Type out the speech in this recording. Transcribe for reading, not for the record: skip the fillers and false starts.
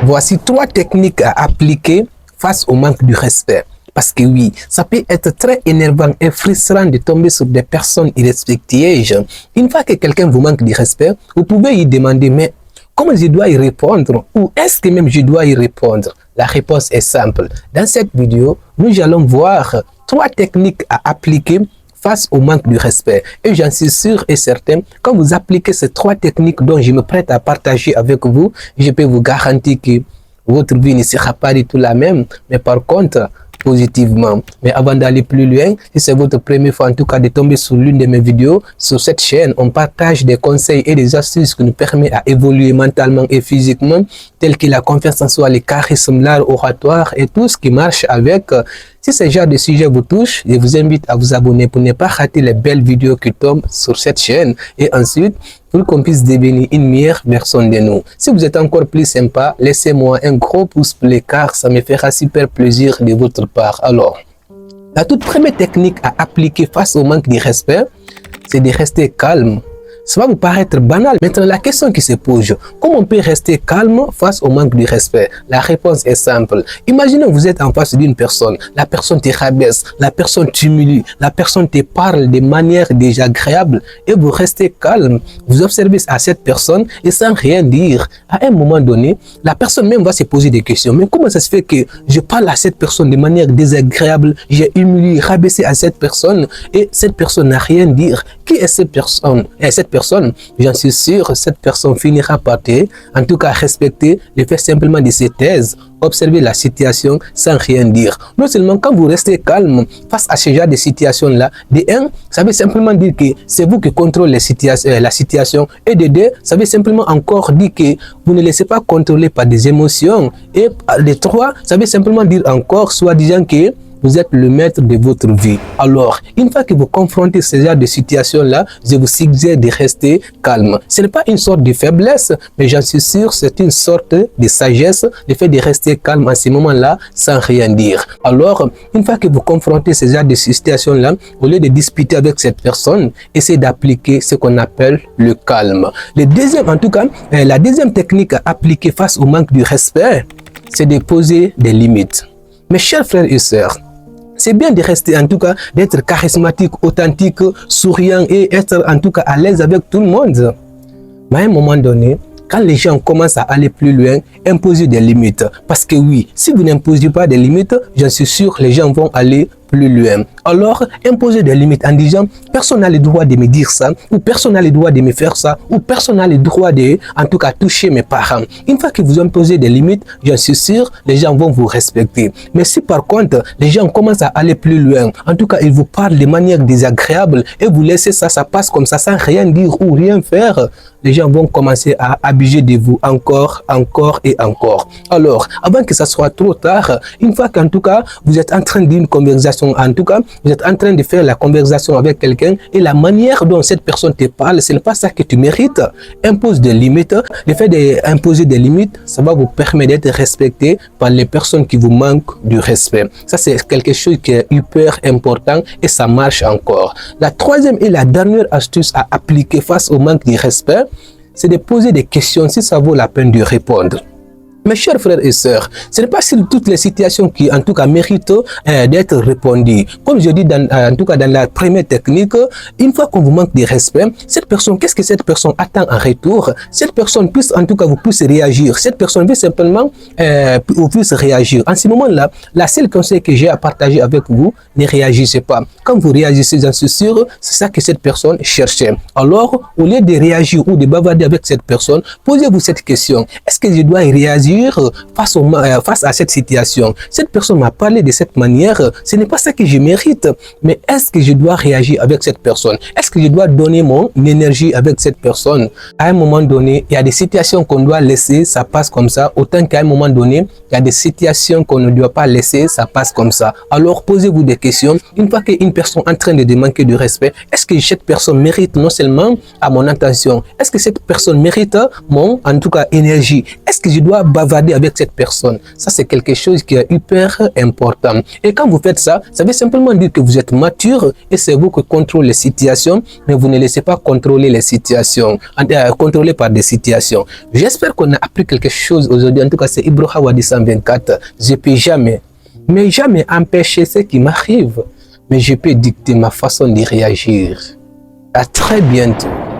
Voici 3 techniques à appliquer face au manque de respect. Parce que oui, ça peut être très énervant et frustrant de tomber sur des personnes irrespectueuses. Une fois que quelqu'un vous manque de respect, vous pouvez y demander, mais comment je dois y répondre? Ou est-ce que même je dois y répondre? La réponse est simple. Dans cette vidéo, nous allons voir 3 techniques à appliquer face au manque de respect. Et j'en suis sûr et certain, quand vous appliquez ces 3 techniques dont je me prête à partager avec vous, je peux vous garantir que votre vie ne sera pas du tout la même, mais par contre, positivement. Mais avant d'aller plus loin, si c'est votre première fois en tout cas de tomber sur l'une de mes vidéos, sur cette chaîne, on partage des conseils et des astuces qui nous permettent à évoluer mentalement et physiquement, tels que la confiance en soi, le charisme, l'art oratoire et tout ce qui marche avec. Si ce genre de sujet vous touche, je vous invite à vous abonner pour ne pas rater les belles vidéos qui tombent sur cette chaîne. Et ensuite, pour qu'on puisse devenir une meilleure version de nous. Si vous êtes encore plus sympa, laissez-moi un gros pouce bleu car ça me fera super plaisir de votre part. Alors, la toute première technique à appliquer face au manque de respect, c'est de rester calme. Ça va vous paraître banal. Maintenant, la question qui se pose, comment on peut rester calme face au manque de respect? La réponse est simple. Imaginez que vous êtes en face d'une personne, la personne te rabaisse, la personne t'humilie, la personne te parle de manière désagréable et vous restez calme. Vous observez à cette personne et sans rien dire. À un moment donné, la personne même va se poser des questions. Mais comment ça se fait que je parle à cette personne de manière désagréable, j'ai humilié, rabaissé à cette personne et cette personne n'a rien dit? Qui est cette personne? Cette personne, j'en suis sûr, cette personne finira par te, en tout cas respecter le fait simplement de se taire, observer la situation sans rien dire. Non seulement quand vous restez calme face à ce genre de situation-là, de 1, ça veut simplement dire que c'est vous qui contrôlez la situation, et de 2, ça veut simplement encore dire que vous ne laissez pas contrôler par des émotions, et de 3, ça veut simplement dire encore, soi-disant que vous êtes le maître de votre vie. Alors, une fois que vous confrontez ce genre de situation-là, je vous suggère de rester calme. Ce n'est pas une sorte de faiblesse, mais j'en suis sûr, c'est une sorte de sagesse, le fait de rester calme à ce moment-là sans rien dire. Alors, une fois que vous confrontez ce genre de situation-là, au lieu de discuter avec cette personne, essayez d'appliquer ce qu'on appelle le calme. Le deuxième, en tout cas, la deuxième technique à appliquer face au manque de respect, c'est de poser des limites. Mes chers frères et sœurs, c'est bien de rester, en tout cas, d'être charismatique, authentique, souriant et être, en tout cas, à l'aise avec tout le monde. Mais à un moment donné, quand les gens commencent à aller plus loin, imposer des limites. Parce que oui, si vous n'imposez pas des limites, j'en suis sûr, les gens vont aller plus loin. Alors, imposer des limites en disant, personne n'a le droit de me dire ça, ou personne n'a le droit de me faire ça, ou personne n'a le droit de, en tout cas, toucher mes parents. Une fois que vous imposez des limites, j'en suis sûr, les gens vont vous respecter. Mais si par contre, les gens commencent à aller plus loin, en tout cas, ils vous parlent de manière désagréable, et vous laissez ça, ça passe comme ça, sans rien dire ou rien faire, les gens vont commencer à abuser de vous encore et encore. Alors, avant que ça soit trop tard, une fois qu'en tout cas, vous êtes en train d'une conversation, en tout cas, vous êtes en train de faire la conversation avec quelqu'un et la manière dont cette personne te parle, ce n'est pas ça que tu mérites. Impose des limites. Le fait d'imposer des limites, ça va vous permettre d'être respecté par les personnes qui vous manquent du respect. Ça, c'est quelque chose qui est hyper important et ça marche encore. La troisième et la dernière astuce à appliquer face au manque de respect, c'est de poser des questions si ça vaut la peine de répondre. Mes chers frères et sœurs, ce n'est pas sur toutes les situations qui, en tout cas, méritent d'être répondues. Comme je dis, en tout cas, dans la première technique, une fois qu'on vous manque de respect, cette personne, qu'est-ce que cette personne attend en retour? Cette personne puisse, en tout cas, vous puisse réagir. Cette personne veut simplement vous puisse réagir. En ce moment-là, la seule conseil que j'ai à partager avec vous, ne réagissez pas. Quand vous réagissez, j'en suis sûr, c'est ça que cette personne cherchait. Alors, au lieu de réagir ou de bavarder avec cette personne, posez-vous cette question. Est-ce que je dois réagir face à cette situation? Cette personne m'a parlé de cette manière, ce n'est pas ça que je mérite, mais est-ce que je dois réagir avec cette personne? Est-ce que je dois donner mon énergie avec cette personne? À un moment donné, il y a des situations qu'on doit laisser, ça passe comme ça, autant qu'à un moment donné, il y a des situations qu'on ne doit pas laisser, ça passe comme ça. Alors posez-vous des questions. Une fois qu'une personne est en train de manquer de respect, est-ce que cette personne mérite non seulement à mon attention, est-ce que cette personne mérite mon, en tout cas, énergie? Est-ce que je dois bavarder avec cette personne. Ça, c'est quelque chose qui est hyper important. Et quand vous faites ça, ça veut simplement dire que vous êtes mature et c'est vous qui contrôlez les situations, mais vous ne laissez pas contrôler les situations, contrôler par des situations. J'espère qu'on a appris quelque chose aujourd'hui. En tout cas, c'est Ibro Hawadi 124. Je peux jamais, mais jamais empêcher ce qui m'arrive, mais je peux dicter ma façon de réagir. À très bientôt.